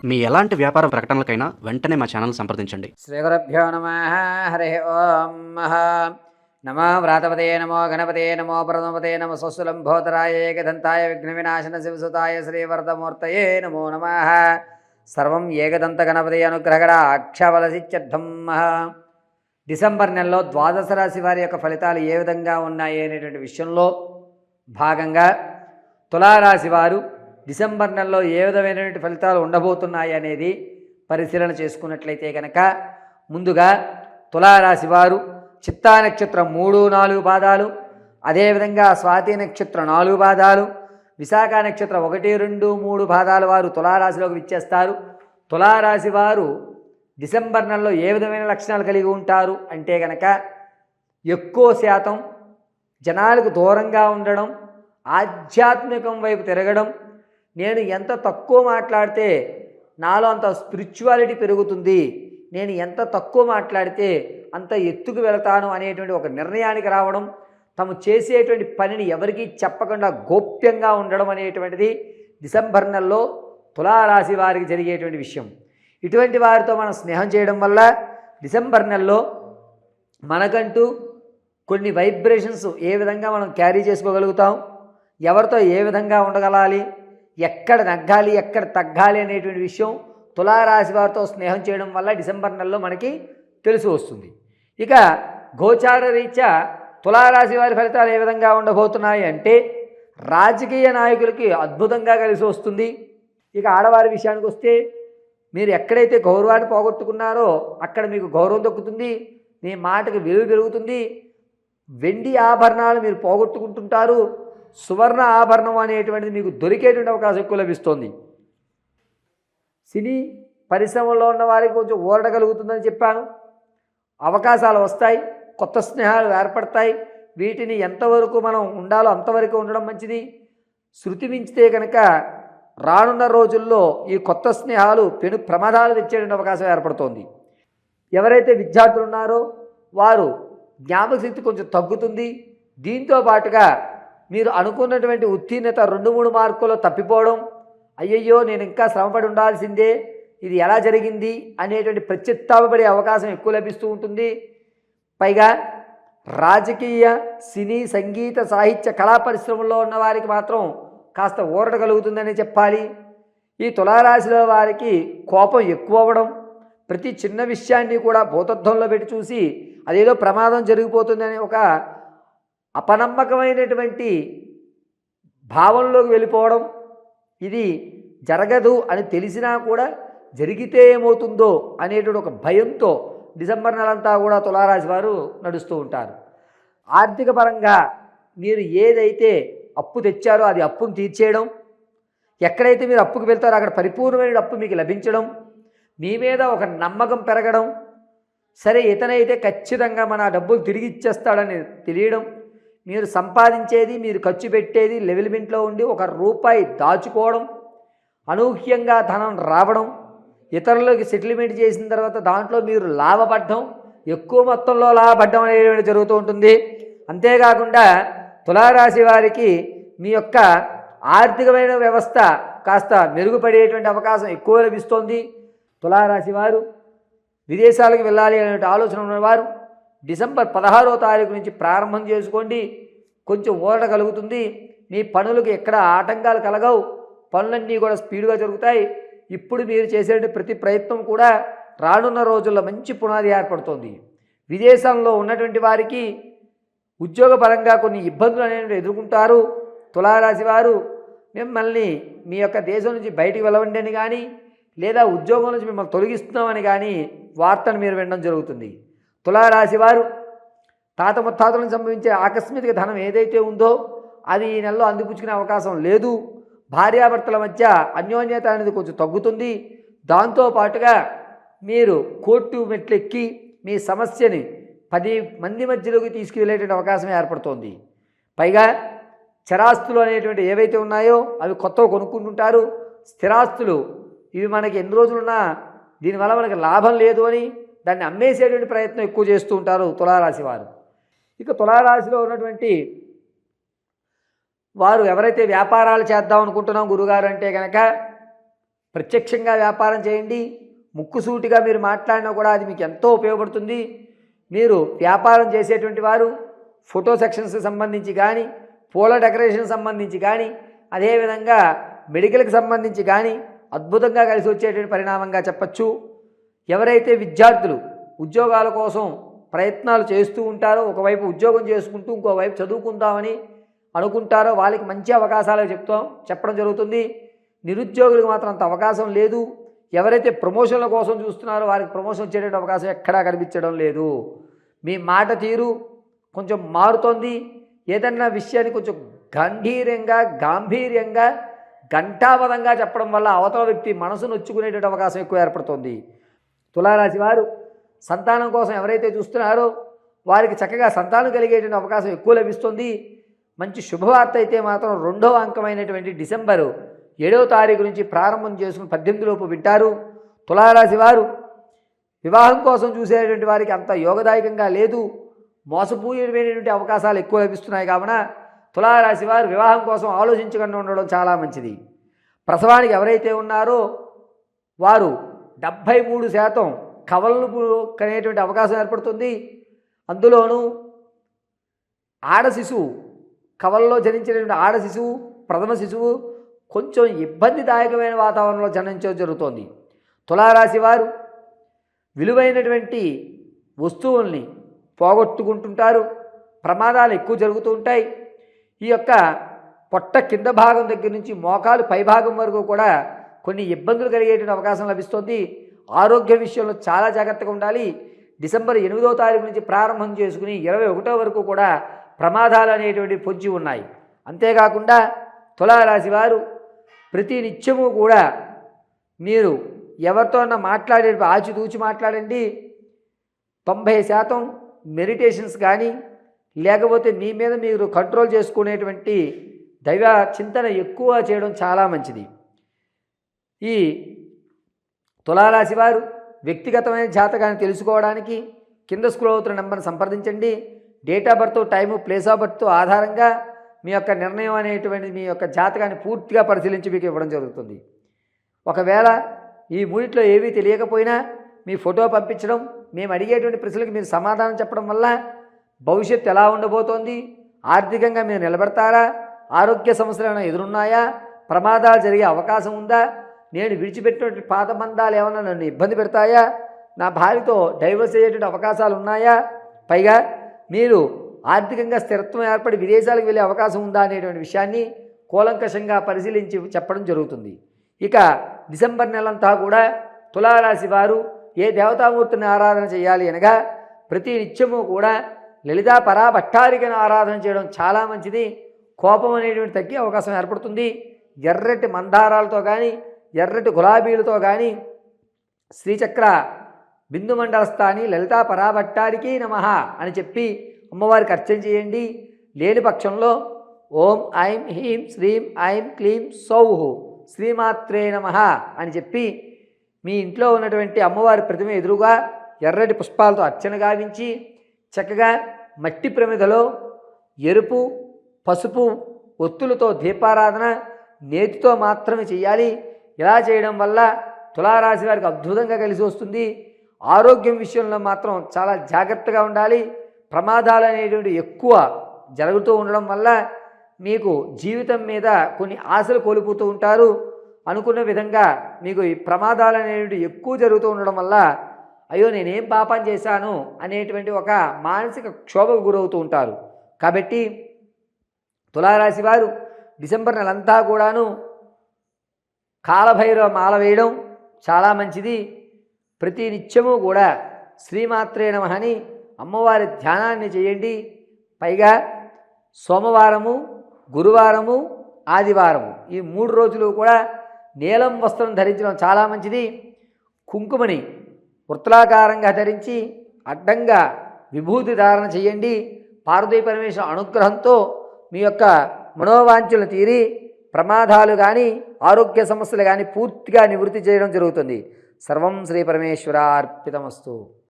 మీ ఎలాంటి వ్యాపార ప్రకటనలకైనా వెంటనే మా ఛానల్ సంప్రదించండి. శ్రీగురుభ్యో నమః. హరి ఓం. నమో వ్రాతపతే నమో గణపతే నమో ప్రథమపతే నమో స్వస్సులంభోదరాయ ఏకదంతాయ విఘ్నవినాశన శివసుతాయ శ్రీవరదమూర్తయే నమో నమః. సర్వం ఏకదంత గణపతి అనుగ్రహగడ అక్షవలసిత్యర్థం. డిసెంబర్ నెలలో ద్వాదశ రాశి వారి యొక్క ఫలితాలు ఏ విధంగా ఉన్నాయి అనేటువంటి విషయంలో భాగంగా తులారాశి వారు డిసెంబర్ నెలలో ఏ విధమైనటువంటి ఫలితాలు ఉండబోతున్నాయి అనేది పరిశీలన చేసుకున్నట్లయితే కనుక, ముందుగా తులారాశి వారు చిత్తా నక్షత్రం 3-4 పాదాలు, అదేవిధంగా స్వాతి నక్షత్రం 4 పాదాలు, విశాఖ నక్షత్రం 1-2-3 పాదాల వారు తులారాశిలోకి విచ్చేస్తారు. తులారాశి వారు డిసెంబర్ నెలలో ఏ విధమైన లక్షణాలు కలిగి ఉంటారు అంటే కనుక, ఎక్కువ శాతం జనాలకు దూరంగా ఉండడం, ఆధ్యాత్మికం వైపు తిరగడం, నేను ఎంత తక్కువ మాట్లాడితే నాలో అంత స్పిరిచువాలిటీ పెరుగుతుంది, నేను ఎంత తక్కువ మాట్లాడితే అంత ఎత్తుకు వెళతాను అనేటువంటి ఒక నిర్ణయానికి రావడం, తాము చేసేటువంటి పనిని ఎవరికీ చెప్పకుండా గోప్యంగా ఉండడం అనేటువంటిది డిసెంబర్ నెలలో తులారాశి వారికి జరిగేటువంటి విషయం. ఇటువంటి వారితో మనం స్నేహం చేయడం వల్ల డిసెంబర్ నెలలో మనకంటూ కొన్ని వైబ్రేషన్స్ ఏ విధంగా మనం క్యారీ చేసుకోగలుగుతాం, ఎవరితో ఏ విధంగా ఉండగలాలి, ఎక్కడ నగ్గాలి ఎక్కడ తగ్గాలి అనేటువంటి విషయం తులారాశి వారితో స్నేహం చేయడం వల్ల డిసెంబర్ నెలలో మనకి తెలిసి వస్తుంది. ఇక గోచార రీత్యా తులారాశి వారి ఫలితాలు ఏ విధంగా ఉండబోతున్నాయి అంటే, రాజకీయ నాయకులకి అద్భుతంగా కలిసి వస్తుంది. ఇక ఆడవారి విషయానికి వస్తే, మీరు ఎక్కడైతే గౌరవాన్ని పోగొట్టుకున్నారో అక్కడ మీకు గౌరవం దక్కుతుంది, మీ మాటకి విలువ పెరుగుతుంది. వెండి ఆభరణాలు మీరు పోగొట్టుకుంటుంటారు, సువర్ణ ఆభరణం అనేటువంటిది మీకు దొరికేటువంటి అవకాశం ఎక్కువ లభిస్తోంది. సినీ పరిశ్రమలో ఉన్న వారికి కొంచెం ఊరట కలుగుతుందని చెప్పాను. అవకాశాలు వస్తాయి, కొత్త స్నేహాలు ఏర్పడతాయి. వీటిని ఎంతవరకు మనం ఉండాలో అంతవరకు ఉండడం మంచిది. శృతి మించితే కనుక రానున్న రోజుల్లో ఈ కొత్త స్నేహాలు పెను ప్రమాదాలు తెచ్చేటువంటి అవకాశం ఏర్పడుతోంది. ఎవరైతే విద్యార్థులు ఉన్నారో వారు జ్ఞాపకశక్తి కొంచెం తగ్గుతుంది. దీంతో పాటుగా మీరు అనుకున్నటువంటి ఉత్తీర్ణత 2-3 మార్కుల్లో తప్పిపోవడం, అయ్యయ్యో నేను ఇంకా శ్రమపడి ఉండాల్సిందే, ఇది ఎలా జరిగింది అనేటువంటి ప్రత్యుత్తాపడే అవకాశం ఎక్కువ లభిస్తూ ఉంటుంది. పైగా రాజకీయ, సినీ, సంగీత, సాహిత్య, కళా పరిశ్రమల్లో ఉన్న వారికి మాత్రం కాస్త ఊరట కలుగుతుందని చెప్పాలి. ఈ తులారాశిలో వారికి కోపం ఎక్కువ అవ్వడం, ప్రతి చిన్న విషయాన్ని కూడా భూతత్వంలో పెట్టి చూసి అదేదో ప్రమాదం జరిగిపోతుందని ఒక అపనమ్మకమైనటువంటి భావంలోకి వెళ్ళిపోవడం, ఇది జరగదు అని తెలిసినా కూడా జరిగితే ఏమవుతుందో అనేటువంటి ఒక భయంతో డిసెంబర్ నెలంతా కూడా తులారాశి వారు నడుస్తూ ఉంటారు. ఆర్థిక పరంగా మీరు ఏదైతే అప్పు తెచ్చారో అది అప్పును తీర్చేయడం, ఎక్కడైతే మీరు అప్పుకు వెళ్తారో అక్కడ పరిపూర్ణమైన అప్పు మీకు లభించడం, మీ మీద ఒక నమ్మకం పెరగడం, సరే ఇతనైతే ఖచ్చితంగా మన డబ్బులు తిరిగి ఇచ్చేస్తాడని తెలియడం, మీరు సంపాదించేది మీరు ఖర్చు పెట్టేది లెవెల్మెంట్లో ఉండి ₹1 దాచుకోవడం, అనూహ్యంగా ధనం రావడం, ఇతరులకి సెటిల్మెంట్ చేసిన తర్వాత దాంట్లో మీరు లాభపడడం, ఎక్కువ మొత్తంలో లాభపడడం అనేది జరుగుతూ ఉంటుంది. అంతేకాకుండా తులారాశి వారికి మీ యొక్క ఆర్థికమైన వ్యవస్థ కాస్త మెరుగుపడేటువంటి అవకాశం ఎక్కువ లభిస్తోంది. తులారాశి వారు విదేశాలకు వెళ్ళాలి అనే ఆలోచన ఉన్నవారు డిసెంబర్ 16వ తారీఖు నుంచి ప్రారంభం చేసుకోండి. కొంచెం ఊరట కలుగుతుంది. మీ పనులకు ఎక్కడ ఆటంకాలు కలగవు, పనులన్నీ కూడా స్పీడ్గా జరుగుతాయి. ఇప్పుడు మీరు చేసే ప్రతి ప్రయత్నం కూడా రానున్న రోజుల్లో మంచి పునాది ఏర్పడుతుంది. విదేశంలో ఉన్నటువంటి వారికి ఉద్యోగపరంగా కొన్ని ఇబ్బందులు అనేవి ఎదుర్కొంటారు. తులారాశి వారు మిమ్మల్ని మీ యొక్క దేశం నుంచి బయటికి వెళ్ళవండి అని కానీ, లేదా ఉద్యోగం నుంచి మిమ్మల్ని తొలగిస్తున్నామని కానీ వార్తను మీరు వినడం జరుగుతుంది. తులారాశి వారు తాత ముత్తాతలను సంభవించే ఆకస్మిక ధనం ఏదైతే ఉందో అది ఈ నెలలో అందిపుచ్చుకునే అవకాశం లేదు. భార్యాభర్తల మధ్య అన్యోన్యత అనేది కొంచెం తగ్గుతుంది. దాంతోపాటుగా మీరు కోర్టు మెట్లెక్కి మీ సమస్యని 10 మంది మధ్యలోకి తీసుకువెళ్ళేటువంటి అవకాశం ఏర్పడుతోంది. పైగా చరాస్తులు అనేటువంటి ఏవైతే ఉన్నాయో అవి కొత్తవి కొనుక్కుంటుంటారు. స్థిరాస్తులు ఇవి మనకి ఎన్ని రోజులున్నా దీనివల్ల మనకి లాభం లేదు అని దాన్ని అమ్మేసేటువంటి ప్రయత్నం ఎక్కువ చేస్తూ ఉంటారు తులారాశి వారు. ఇక తులారాశిలో ఉన్నటువంటి వారు ఎవరైతే వ్యాపారాలు చేద్దాం అనుకుంటున్నాం గురుగారు అంటే కనుక, ప్రత్యక్షంగా వ్యాపారం చేయండి. ముక్కుసూటిగా మీరు మాట్లాడినా కూడా అది మీకు ఎంతో ఉపయోగపడుతుంది. మీరు వ్యాపారం చేసేటువంటి వారు ఫోటో సెక్షన్స్కి సంబంధించి కానీ, పూల డెకరేషన్ సంబంధించి కానీ, అదేవిధంగా మెడికల్కి సంబంధించి కానీ అద్భుతంగా కలిసి వచ్చేటువంటి పరిణామంగా చెప్పచ్చు. ఎవరైతే విద్యార్థులు ఉద్యోగాల కోసం ప్రయత్నాలు చేస్తూ ఉంటారో, ఒకవైపు ఉద్యోగం చేసుకుంటూ ఇంకోవైపు చదువుకుందామని అనుకుంటారో వాళ్ళకి మంచి అవకాశాలు చెప్పడం జరుగుతుంది. నిరుద్యోగులకు మాత్రం అంత అవకాశం లేదు. ఎవరైతే ప్రమోషన్ల కోసం చూస్తున్నారో వారికి ప్రమోషన్ వచ్చేటువంటి అవకాశం ఎక్కడా కనిపించడం లేదు. మీ మాట తీరు కొంచెం మారుతోంది. ఏదన్నా విషయాన్ని కొంచెం గాంభీర్యంగా ఘంటాపదంగా చెప్పడం వల్ల అవతల వ్యక్తి మనసు నొచ్చుకునేటువంటి అవకాశం ఎక్కువ ఏర్పడుతుంది. తులారాశి వారు సంతానం కోసం ఎవరైతే చూస్తున్నారో వారికి చక్కగా సంతానం కలిగేటువంటి అవకాశం ఎక్కువ లభిస్తుంది. మంచి శుభవార్త అయితే మాత్రం 2వ అంకమైనటువంటి డిసెంబరు 7వ తారీఖు నుంచి ప్రారంభం చేసుకుని 18 లోపు వింటారు. తులారాశి వారు వివాహం కోసం చూసేటువంటి వారికి అంత యోగదాయకంగా లేదు. మోసపూరితమైనటువంటి అవకాశాలు ఎక్కువ లభిస్తున్నాయి. కావున తులారాశి వారు వివాహం కోసం ఆలోచించకుండా ఉండడం చాలా మంచిది. ప్రసవానికి ఎవరైతే ఉన్నారో వారు 73% కవలను కనేటువంటి అవకాశం ఏర్పడుతుంది. అందులోనూ ఆడ శిశువు, కవల్లో జనించినటువంటి ఆడ శిశువు, ప్రథమ శిశువు కొంచెం ఇబ్బందిదాయకమైన వాతావరణంలో జనించడం జరుగుతోంది. తులారాశి వారు విలువైనటువంటి వస్తువుల్ని పోగొట్టుకుంటుంటారు. ప్రమాదాలు ఎక్కువ జరుగుతూ ఉంటాయి. ఈ యొక్క పొట్ట కింద భాగం దగ్గర నుంచి మోకాలు పైభాగం వరకు కూడా కొన్ని ఇబ్బందులు కలిగేటువంటి అవకాశం లభిస్తుంది. ఆరోగ్య విషయంలో చాలా జాగ్రత్తగా ఉండాలి. డిసెంబర్ 8వ తారీఖు నుంచి ప్రారంభం చేసుకుని 21వ వరకు కూడా ప్రమాదాలు అనేటువంటి పొంచి ఉన్నాయి. అంతేకాకుండా తులారాశి వారు ప్రతి నిత్యము కూడా మీరు ఎవరితో మాట్లాడే ఆచితూచి మాట్లాడండి. 90% మెడిటేషన్స్ కానీ లేకపోతే మీ మీద మీరు కంట్రోల్ చేసుకునేటువంటి దైవ చింతన ఎక్కువ చేయడం చాలా మంచిది. ఈ తులారాశి వారు వ్యక్తిగతమైన జాతకాన్ని తెలుసుకోవడానికి కింద స్క్రోల్ అవుతున్న నెంబర్ని సంప్రదించండి. Date of birth, time, place of birth ఆధారంగా మీ యొక్క నిర్ణయం అనేటువంటి మీ యొక్క జాతకాన్ని పూర్తిగా పరిశీలించి మీకు ఇవ్వడం జరుగుతుంది. ఒకవేళ ఈ మూడిట్లో ఏవీ తెలియకపోయినా మీ ఫోటో పంపించడం, మేము అడిగేటువంటి ప్రశ్నలకు మీరు సమాధానం చెప్పడం వల్ల భవిష్యత్తు ఎలా ఉండబోతోంది, ఆర్థికంగా మీరు నిలబడతారా, ఆరోగ్య సమస్యలు ఏమైనా ఎదురున్నాయా, ప్రమాదాలు జరిగే అవకాశం ఉందా, నేను విడిచిపెట్టినటువంటి పాత బంధాలు ఏమైనా నన్ను ఇబ్బంది పెడతాయా, నా భార్యతో డైవర్స్ అయ్యేటువంటి అవకాశాలు ఉన్నాయా, పైగా మీరు ఆర్థికంగా స్థిరత్వం ఏర్పడి విదేశాలకు వెళ్ళే అవకాశం ఉందా అనేటువంటి విషయాన్ని కూలంకషంగా పరిశీలించి చెప్పడం జరుగుతుంది. ఇక డిసెంబర్ నెలంతా కూడా తులారాశి వారు ఏ దేవతామూర్తిని ఆరాధన చేయాలి అనగా ప్రతి నిత్యము కూడా లలితా పరాభట్టారికను ఆరాధన చేయడం చాలా మంచిది. కోపం అనేటువంటి తగ్గే అవకాశం ఏర్పడుతుంది. ఎర్రటి మందారాలతో కానీ ఎర్రటి గులాబీలతో కానీ శ్రీచక్ర బిందు మండలస్థాని లలితా పరాభట్టారికి నమః అని చెప్పి అమ్మవారికి అర్చన చేయండి. లేని పక్షంలో ఓం ఐం హ్రీం శ్రీం ఐం క్లీం సౌః శ్రీమాత్రే నమః అని చెప్పి మీ ఇంట్లో ఉన్నటువంటి అమ్మవారి ప్రతిమ ఎదురుగా ఎర్రటి పుష్పాలతో అర్చన గావించి చక్కగా మట్టి ప్రమిదలో ఎరుపు, పసుపు ఒత్తులతో దీపారాధన నేతితో మాత్రమే చేయాలి. ఇలా చేయడం వల్ల తులారాశి వారికి అద్భుతంగా కలిసి వస్తుంది. ఆరోగ్యం విషయంలో మాత్రం చాలా జాగ్రత్తగా ఉండాలి. ప్రమాదాలు అనేటువంటి ఎక్కువ జరుగుతూ ఉండడం వల్ల మీకు జీవితం మీద కొన్ని ఆశలు కోల్పోతూ ఉంటారు. అనుకున్న విధంగా మీకు ఈ ప్రమాదాలు అనేటువంటి ఎక్కువ జరుగుతూ ఉండడం వల్ల అయ్యో నేనేం పాపం చేశాను అనేటువంటి ఒక మానసిక క్షోభకు గురవుతూ ఉంటారు. కాబట్టి తులారాశి వారు డిసెంబర్ నెలంతా కూడాను కాలభైరవ మాల వేయడం చాలా మంచిది. ప్రతి నిత్యము కూడా శ్రీమాత్రే నమః అని అమ్మవారి ధ్యానాన్ని చేయండి. పైగా సోమవారము, గురువారము, ఆదివారము ఈ 3 రోజులు కూడా నీలం వస్త్రం ధరించడం చాలా మంచిది. కుంకుమని వృత్తాకారంగా ధరించి అడ్డంగా విభూతి ధారణ చేయండి. పార్వతీ పరమేశ్వర అనుగ్రహంతో మీ యొక్క మనోవాంఛలు తీరి ప్రమాదాలు కానీ ఆరోగ్య సమస్యలు కానీ పూర్తిగా నివృత్తి చేయడం జరుగుతుంది. సర్వం శ్రీ పరమేశ్వరార్పితమస్తు.